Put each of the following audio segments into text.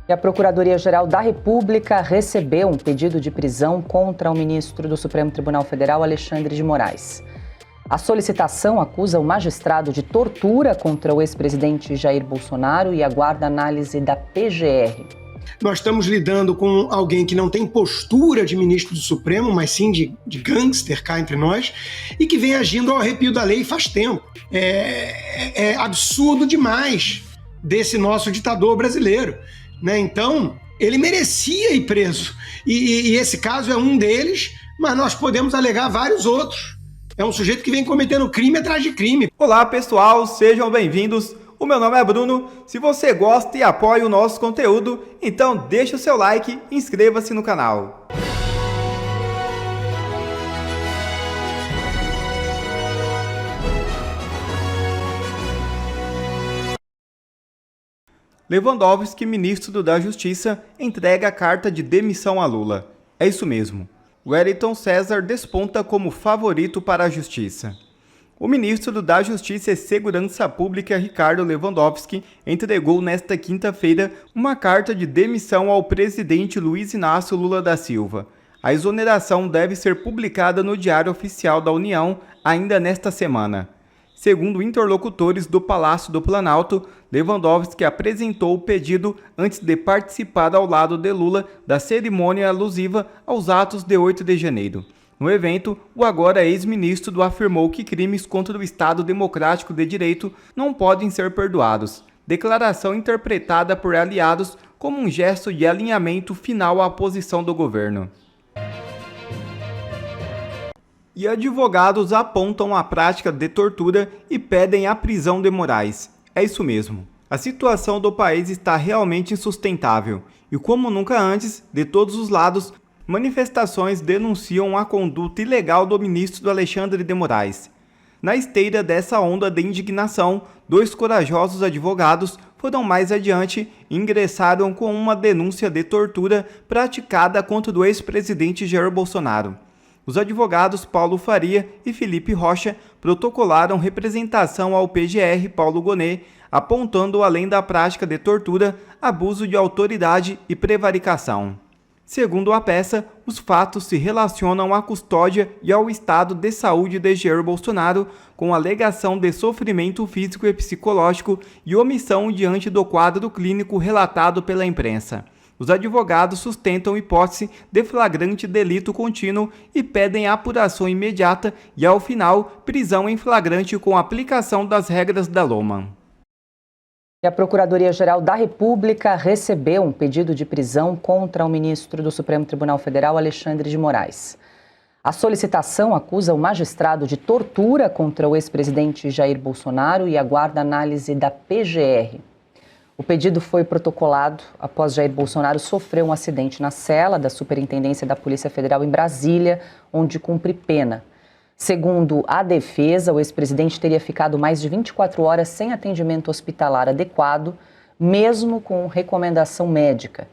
E a Procuradoria-Geral da República recebeu um pedido de prisão contra o ministro do Supremo Tribunal Federal, Alexandre de Moraes. A solicitação acusa o magistrado de tortura contra o ex-presidente Jair Bolsonaro e aguarda análise da PGR. Nós estamos lidando com alguém que não tem postura de ministro do Supremo, mas sim de gangster cá entre nós, e que vem agindo ao arrepio da lei faz tempo. É absurdo demais desse nosso ditador brasileiro, né? Então, ele merecia ir preso. E esse caso é um deles, mas nós podemos alegar vários outros. É um sujeito que vem cometendo crime atrás de crime. Olá, pessoal, sejam bem-vindos. O meu nome é Bruno. Se você gosta e apoia o nosso conteúdo, então deixa o seu like e inscreva-se no canal. Lewandowski, ministro da Justiça, entrega a carta de demissão a Lula. É isso mesmo. Wellington César desponta como favorito para a Justiça. O ministro da Justiça e Segurança Pública, Ricardo Lewandowski, entregou nesta quinta-feira uma carta de demissão ao presidente Luiz Inácio Lula da Silva. A exoneração deve ser publicada no Diário Oficial da União ainda nesta semana. Segundo interlocutores do Palácio do Planalto, Lewandowski apresentou o pedido antes de participar ao lado de Lula da cerimônia alusiva aos atos de 8 de janeiro. No evento, o agora ex-ministro afirmou que crimes contra o Estado Democrático de Direito não podem ser perdoados. Declaração interpretada por aliados como um gesto de alinhamento final à posição do governo. E advogados apontam a prática de tortura e pedem a prisão de Moraes. É isso mesmo. A situação do país está realmente insustentável e, como nunca antes, de todos os lados, manifestações denunciam a conduta ilegal do ministro Alexandre de Moraes. Na esteira dessa onda de indignação, 2 corajosos advogados foram mais adiante e ingressaram com uma denúncia de tortura praticada contra o ex-presidente Jair Bolsonaro. Os advogados Paulo Faria e Felipe Rocha protocolaram representação ao PGR Paulo Gonet, apontando, além da prática de tortura, abuso de autoridade e prevaricação. Segundo a peça, os fatos se relacionam à custódia e ao estado de saúde de Jair Bolsonaro, com alegação de sofrimento físico e psicológico e omissão diante do quadro clínico relatado pela imprensa. Os advogados sustentam hipótese de flagrante delito contínuo e pedem apuração imediata e, ao final, prisão em flagrante com aplicação das regras da LOMAN. E a Procuradoria-Geral da República recebeu um pedido de prisão contra o ministro do Supremo Tribunal Federal, Alexandre de Moraes. A solicitação acusa o magistrado de tortura contra o ex-presidente Jair Bolsonaro e aguarda análise da PGR. O pedido foi protocolado após Jair Bolsonaro sofrer um acidente na cela da Superintendência da Polícia Federal em Brasília, onde cumpre pena. Segundo a defesa, o ex-presidente teria ficado mais de 24 horas sem atendimento hospitalar adequado, mesmo com recomendação médica.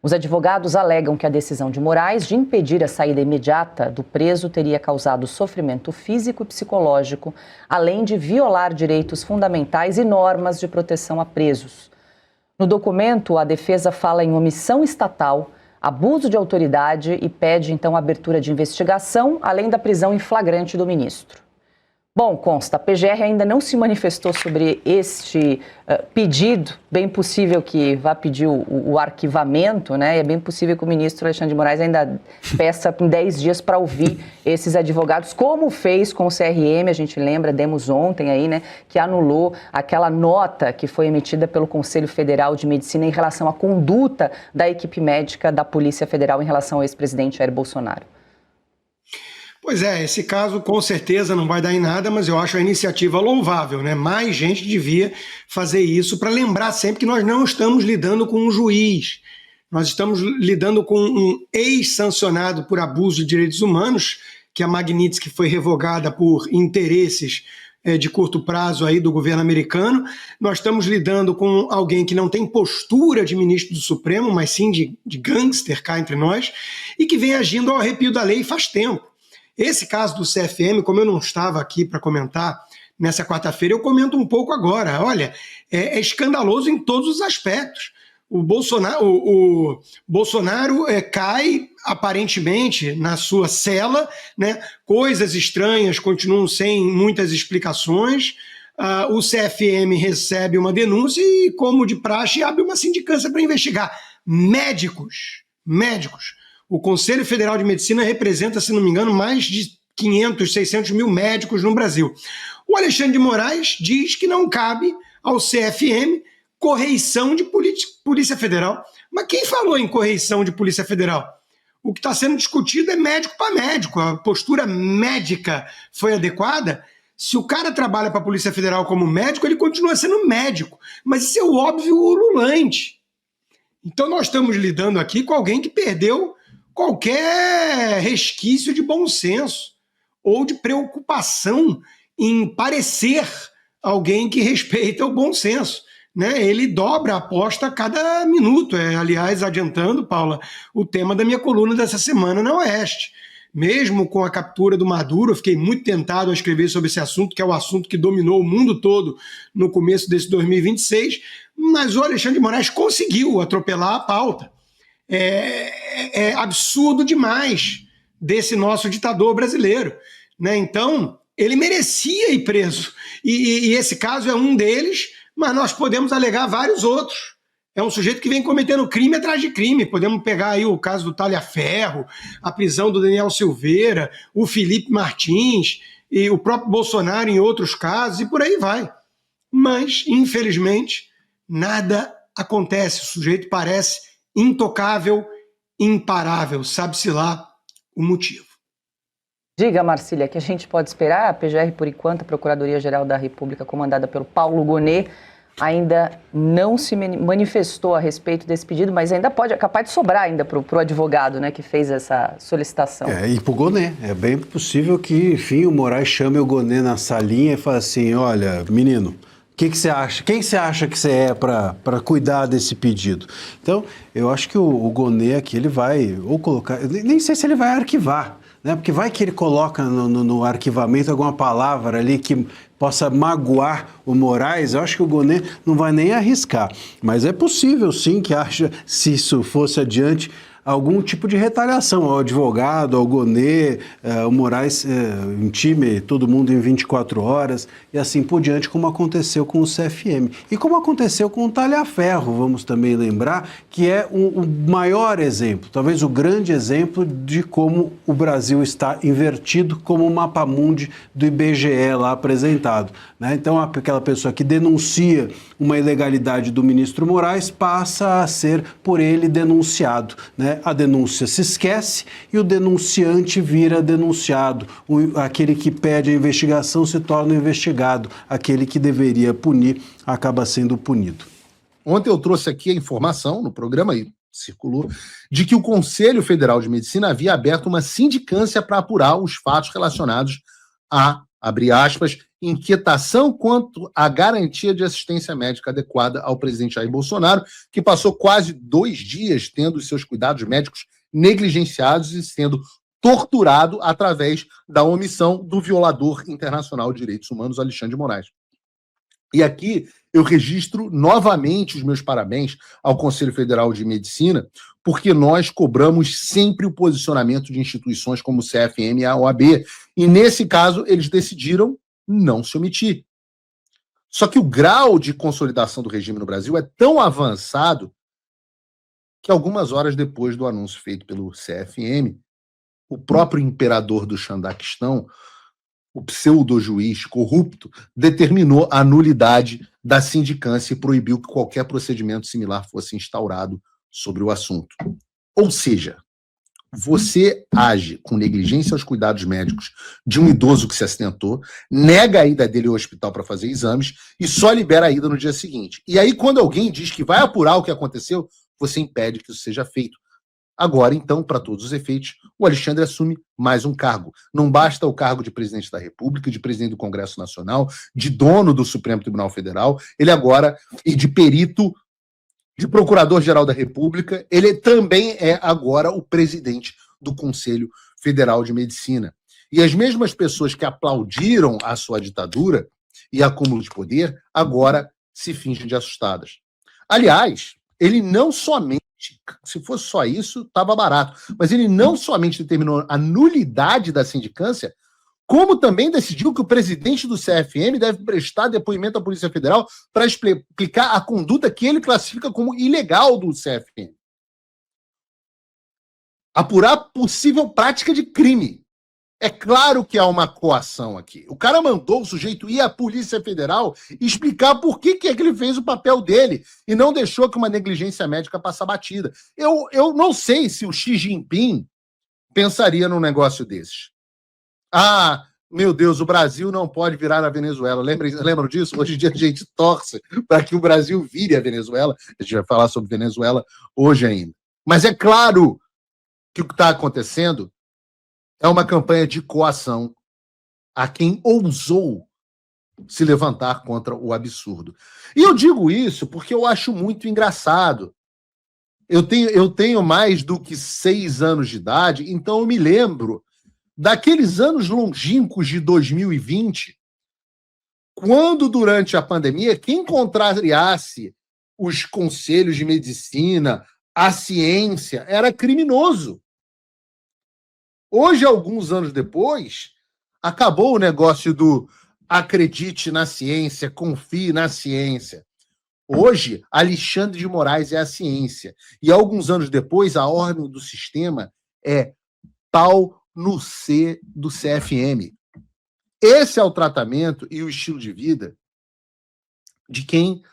Os advogados alegam que a decisão de Moraes de impedir a saída imediata do preso teria causado sofrimento físico e psicológico, além de violar direitos fundamentais e normas de proteção a presos. No documento, a defesa fala em omissão estatal, abuso de autoridade e pede, então, a abertura de investigação, além da prisão em flagrante do ministro. Bom, consta, a PGR ainda não se manifestou sobre este pedido. Bem possível que vá pedir o arquivamento, né? É bem possível que o ministro Alexandre de Moraes ainda peça em 10 dias para ouvir esses advogados, como fez com o CRM, a gente lembra, demos ontem aí, né? Que anulou aquela nota que foi emitida pelo Conselho Federal de Medicina em relação à conduta da equipe médica da Polícia Federal em relação ao ex-presidente Jair Bolsonaro. Pois é, esse caso com certeza não vai dar em nada, mas eu acho a iniciativa louvável, né? Mais gente devia fazer isso para lembrar sempre que nós não estamos lidando com um juiz, nós estamos lidando com um ex-sancionado por abuso de direitos humanos, que é a Magnitsky foi revogada por interesses de curto prazo aí do governo americano. Nós estamos lidando com alguém que não tem postura de ministro do Supremo, mas sim de gangster cá entre nós, e que vem agindo ao arrepio da lei faz tempo. Esse caso do CFM, como eu não estava aqui para comentar nessa quarta-feira, eu comento um pouco agora. Olha, é escandaloso em todos os aspectos. O Bolsonaro cai, aparentemente, na sua cela, né? Coisas estranhas continuam sem muitas explicações. O CFM recebe uma denúncia e, como de praxe, abre uma sindicância para investigar. Médicos. O Conselho Federal de Medicina representa, se não me engano, mais de 500, 600 mil médicos no Brasil. O Alexandre de Moraes diz que não cabe ao CFM correição de Polícia Federal. Mas quem falou em correição de Polícia Federal? O que está sendo discutido é médico para médico. A postura médica foi adequada? Se o cara trabalha para a Polícia Federal como médico, ele continua sendo médico. Mas isso é o óbvio ululante. Então nós estamos lidando aqui com alguém que perdeu qualquer resquício de bom senso ou de preocupação em parecer alguém que respeita o bom senso. Né? Ele dobra a aposta a cada minuto. Aliás, adiantando, Paula, o tema da minha coluna dessa semana na Oeste. Mesmo com a captura do Maduro, eu fiquei muito tentado a escrever sobre esse assunto, que é o assunto que dominou o mundo todo no começo desse 2026, mas o Alexandre de Moraes conseguiu atropelar a pauta. É absurdo demais desse nosso ditador brasileiro. Né? Então, ele merecia ir preso. E esse caso é um deles, mas nós podemos alegar vários outros. É um sujeito que vem cometendo crime atrás de crime. Podemos pegar aí o caso do Talhaferro, a prisão do Daniel Silveira, o Felipe Martins e o próprio Bolsonaro em outros casos, e por aí vai. Mas, infelizmente, nada acontece. O sujeito parece intocável, imparável. Sabe-se lá o motivo. Diga, Marcília, que a gente pode esperar? A PGR, por enquanto, a Procuradoria-Geral da República, comandada pelo Paulo Gonet, ainda não se manifestou a respeito desse pedido, mas ainda é capaz de sobrar ainda para o advogado, né, que fez essa solicitação. E para o Gonet. É bem possível que, enfim, o Moraes chame o Gonet na salinha e fale assim, olha, menino, o que você acha? Quem você acha que você é para cuidar desse pedido? Então, eu acho que o Gonet aqui, ele vai ou colocar... Nem sei se ele vai arquivar, né? Porque vai que ele coloca no arquivamento alguma palavra ali que possa magoar o Moraes. Eu acho que o Gonet não vai nem arriscar. Mas é possível, sim, que haja, se isso fosse adiante, algum tipo de retaliação ao advogado, ao Gonet, o Moraes intime todo mundo em 24 horas e assim por diante, como aconteceu com o CFM. E como aconteceu com o Talhaferro, vamos também lembrar, que é o maior exemplo, talvez o grande exemplo de como o Brasil está invertido como o mapamundi do IBGE lá apresentado. Né? Então, aquela pessoa que denuncia uma ilegalidade do ministro Moraes passa a ser por ele denunciado, né? A denúncia se esquece e o denunciante vira denunciado. Aquele que pede a investigação se torna investigado. Aquele que deveria punir acaba sendo punido. Ontem eu trouxe aqui a informação, no programa aí circulou, de que o Conselho Federal de Medicina havia aberto uma sindicância para apurar os fatos relacionados a, abre aspas, inquietação quanto à garantia de assistência médica adequada ao presidente Jair Bolsonaro, que passou quase 2 dias tendo os seus cuidados médicos negligenciados e sendo torturado através da omissão do violador internacional de direitos humanos, Alexandre de Moraes. E aqui eu registro novamente os meus parabéns ao Conselho Federal de Medicina, porque nós cobramos sempre o posicionamento de instituições como o CFM e a OAB. E nesse caso, eles decidiram não se omitir. Só que o grau de consolidação do regime no Brasil é tão avançado que algumas horas depois do anúncio feito pelo CFM, o próprio imperador do Xandaquistão, o pseudo-juiz corrupto, determinou a nulidade da sindicância e proibiu que qualquer procedimento similar fosse instaurado sobre o assunto. Ou seja, você age com negligência aos cuidados médicos de um idoso que se acidentou, nega a ida dele ao hospital para fazer exames e só libera a ida no dia seguinte. E aí, quando alguém diz que vai apurar o que aconteceu, você impede que isso seja feito. Agora, então, para todos os efeitos, o Alexandre assume mais um cargo. Não basta o cargo de presidente da República, de presidente do Congresso Nacional, de dono do Supremo Tribunal Federal, ele agora, e de perito, de procurador-geral da República, ele também é agora o presidente do Conselho Federal de Medicina. E as mesmas pessoas que aplaudiram a sua ditadura e acúmulo de poder, agora se fingem de assustadas. Aliás, ele não somente, se fosse só isso, estava barato, mas ele não somente determinou a nulidade da sindicância, como também decidiu que o presidente do CFM deve prestar depoimento à Polícia Federal para explicar a conduta que ele classifica como ilegal do CFM. Apurar possível prática de crime. É claro que há uma coação aqui. O cara mandou o sujeito ir à Polícia Federal e explicar por que é que ele fez o papel dele e não deixou que uma negligência médica passe batida. Eu não sei se o Xi Jinping pensaria num negócio desses. Ah, meu Deus, o Brasil não pode virar a Venezuela. Lembram disso? Hoje em dia a gente torce para que o Brasil vire a Venezuela. A gente vai falar sobre Venezuela hoje ainda. Mas é claro que o que está acontecendo é uma campanha de coação a quem ousou se levantar contra o absurdo. E eu digo isso porque eu acho muito engraçado. Eu tenho mais do que 6 anos de idade, então eu me lembro daqueles anos longínquos de 2020, quando, durante a pandemia, quem contrariasse os conselhos de medicina, a ciência, era criminoso. Hoje, alguns anos depois, acabou o negócio do acredite na ciência, confie na ciência. Hoje, Alexandre de Moraes é a ciência. E alguns anos depois, a ordem do sistema é pau no C do CFM. Esse é o tratamento e o estilo de vida de quem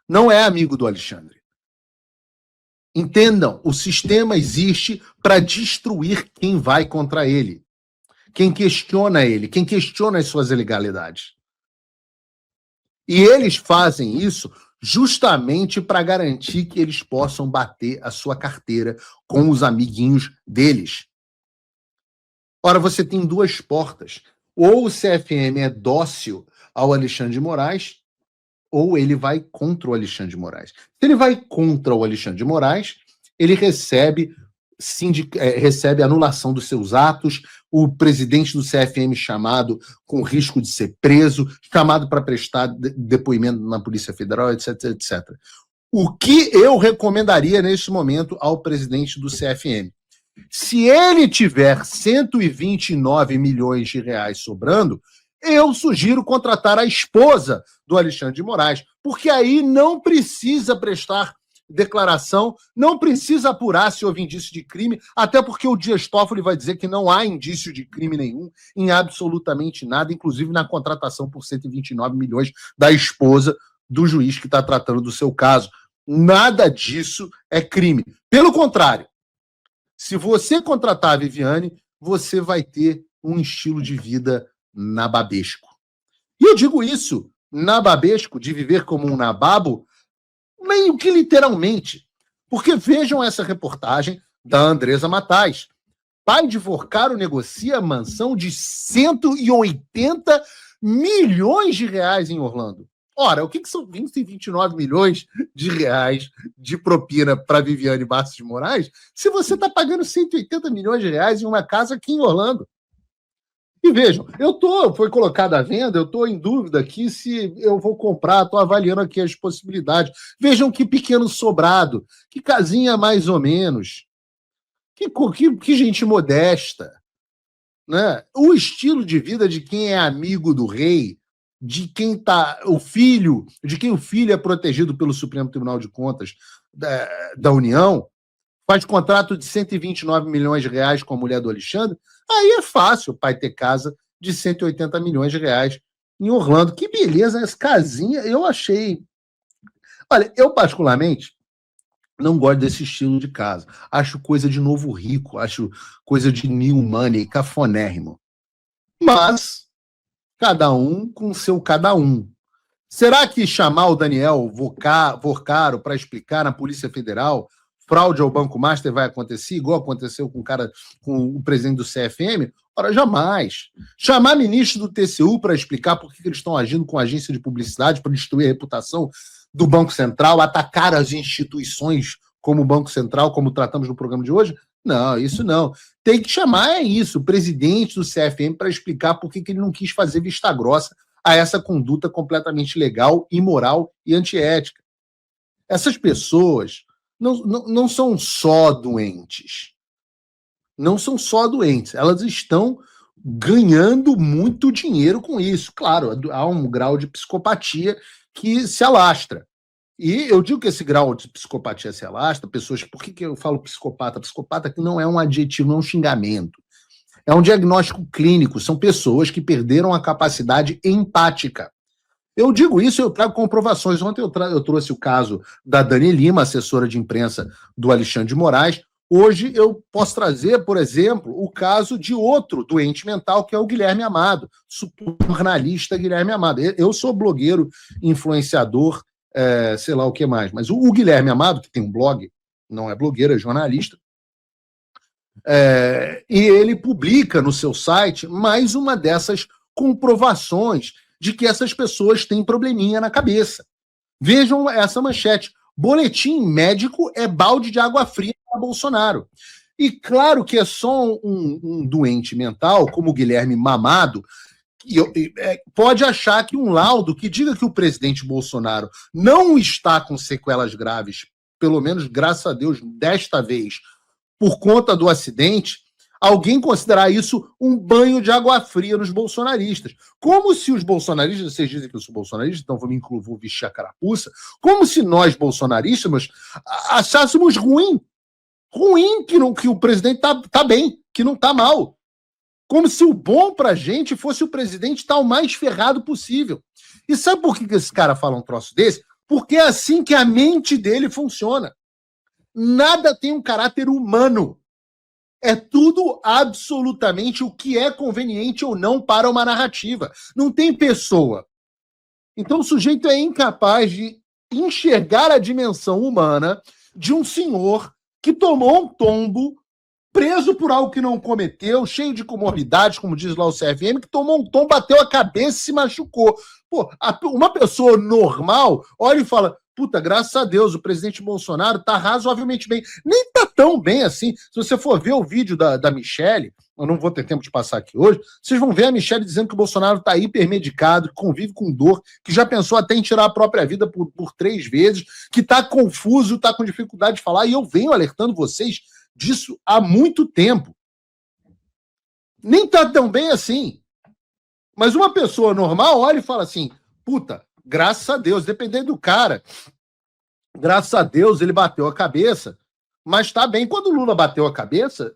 não é amigo do Alexandre. Entendam, o sistema existe para destruir quem vai contra ele, quem questiona ele, quem questiona as suas ilegalidades. E eles fazem isso justamente para garantir que eles possam bater a sua carteira com os amiguinhos deles. Ora, você tem 2 portas. Ou o CFM é dócil ao Alexandre de Moraes, ou ele vai contra o Alexandre de Moraes. Se ele vai contra o Alexandre de Moraes, ele recebe anulação dos seus atos, o presidente do CFM chamado com risco de ser preso, chamado para prestar depoimento na Polícia Federal, etc, etc. O que eu recomendaria nesse momento ao presidente do CFM? Se ele tiver 129 milhões de reais sobrando, eu sugiro contratar a esposa do Alexandre de Moraes, porque aí não precisa prestar declaração, não precisa apurar se houve indício de crime, até porque o Dias Toffoli vai dizer que não há indício de crime nenhum em absolutamente nada, inclusive na contratação por 129 milhões da esposa do juiz que está tratando do seu caso. Nada disso é crime. Pelo contrário, se você contratar a Viviane, você vai ter um estilo de vida nababesco. E eu digo isso, nababesco, de viver como um nababo, meio que literalmente. Porque vejam essa reportagem da Andresa Matais. Pai de Forcaro negocia mansão de 180 milhões de reais em Orlando. Ora, o que são 29 milhões de reais de propina para Viviane Bastos de Moraes se você está pagando 180 milhões de reais em uma casa aqui em Orlando? E vejam, foi colocado à venda, eu estou em dúvida aqui se eu vou comprar, estou avaliando aqui as possibilidades. Vejam que pequeno sobrado, que casinha mais ou menos, que gente modesta, né? O estilo de vida de quem é amigo do rei, de quem o filho é protegido pelo Supremo Tribunal de Contas da União, faz contrato de 129 milhões de reais com a mulher do Alexandre, aí é fácil o pai ter casa de 180 milhões de reais em Orlando. Que beleza, essa casinha, eu achei... Olha, eu particularmente não gosto desse estilo de casa. Acho coisa de novo rico, acho coisa de new money, cafonérrimo. Mas cada um com seu cada um. Será que chamar o Daniel Vorcaro para explicar na Polícia Federal fraude ao Banco Master vai acontecer, igual aconteceu com o presidente do CFM? Ora, jamais. Chamar ministro do TCU para explicar por que eles estão agindo com agência de publicidade para destruir a reputação do Banco Central, atacar as instituições como o Banco Central, como tratamos no programa de hoje? Não, isso não. Tem que chamar o presidente do CFM para explicar por que ele não quis fazer vista grossa a essa conduta completamente ilegal, imoral e antiética. Essas pessoas não são só doentes. Não são só doentes. Elas estão ganhando muito dinheiro com isso. Claro, há um grau de psicopatia que se alastra. E eu digo que esse grau de psicopatia se alastra, pessoas... Por que eu falo psicopata? Psicopata que não é um adjetivo, não é um xingamento. É um diagnóstico clínico. São pessoas que perderam a capacidade empática. Eu digo isso, eu trago comprovações. Ontem eu trouxe o caso da Dani Lima, assessora de imprensa do Alexandre de Moraes. Hoje eu posso trazer, por exemplo, o caso de outro doente mental, que é o Guilherme Amado, jornalista Guilherme Amado. Eu sou blogueiro, influenciador, sei lá o que mais. Mas o Guilherme Amado, que tem um blog, não é blogueiro, é jornalista, e ele publica no seu site mais uma dessas comprovações de que essas pessoas têm probleminha na cabeça. Vejam essa manchete. Boletim médico é balde de água fria para Bolsonaro. E claro que é só um doente mental, como o Guilherme Mamado, que pode achar que um laudo que diga que o presidente Bolsonaro não está com sequelas graves, pelo menos, graças a Deus, desta vez, por conta do acidente, alguém considerar isso um banho de água fria nos bolsonaristas. Como se os bolsonaristas, vocês dizem que eu sou bolsonarista, então vou vestir a carapuça, como se nós, bolsonaristas, achássemos ruim que o presidente tá bem, que não tá mal. Como se o bom pra gente fosse o presidente estar o mais ferrado possível. E sabe por que esse cara fala um troço desse? Porque é assim que a mente dele funciona. Nada tem um caráter humano. É tudo absolutamente o que é conveniente ou não para uma narrativa. Não tem pessoa. Então o sujeito é incapaz de enxergar a dimensão humana de um senhor que tomou um tombo, preso por algo que não cometeu, cheio de comorbidades, como diz lá o CFM, que tomou um tombo, bateu a cabeça e se machucou. Pô, uma pessoa normal olha e fala: puta, graças a Deus, o presidente Bolsonaro tá razoavelmente bem. Nem tá tão bem assim. Se você for ver o vídeo da Michelle, eu não vou ter tempo de passar aqui hoje, vocês vão ver a Michelle dizendo que o Bolsonaro tá hipermedicado, que convive com dor, que já pensou até em tirar a própria vida por 3 vezes, que tá confuso, tá com dificuldade de falar, e eu venho alertando vocês disso há muito tempo. Nem tá tão bem assim. Mas uma pessoa normal olha e fala assim: puta, graças a Deus, dependendo do cara, graças a Deus ele bateu a cabeça, mas tá bem. Quando o Lula bateu a cabeça,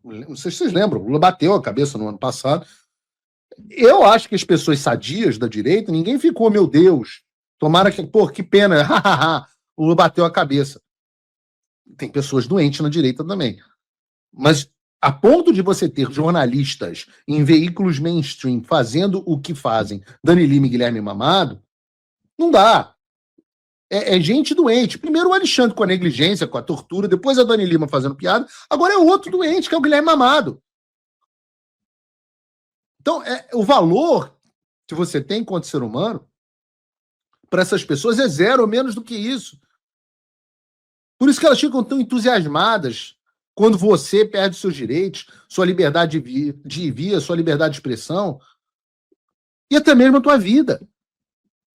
não sei se vocês lembram, o Lula bateu a cabeça no ano passado. Eu acho que as pessoas sadias da direita, ninguém ficou, meu Deus, tomara que, pô, que pena, o Lula bateu a cabeça. Tem pessoas doentes na direita também. Mas a ponto de você ter jornalistas em veículos mainstream fazendo o que fazem Dani Lima e Guilherme Mamado, não dá. É gente doente. Primeiro o Alexandre com a negligência, com a tortura, depois a Dani Lima fazendo piada, agora é outro doente, que é o Guilherme Mamado. Então, o valor que você tem enquanto ser humano para essas pessoas é zero ou menos do que isso. Por isso que elas ficam tão entusiasmadas quando você perde seus direitos, sua liberdade de ir, sua liberdade de expressão, e até mesmo a tua vida.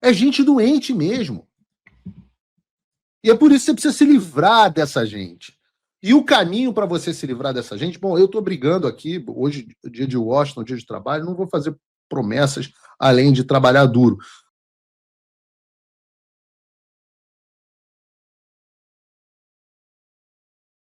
É gente doente mesmo. E é por isso que você precisa se livrar dessa gente. E o caminho para você se livrar dessa gente, bom, eu estou brigando aqui, hoje, dia de Washington, dia de trabalho, não vou fazer promessas além de trabalhar duro.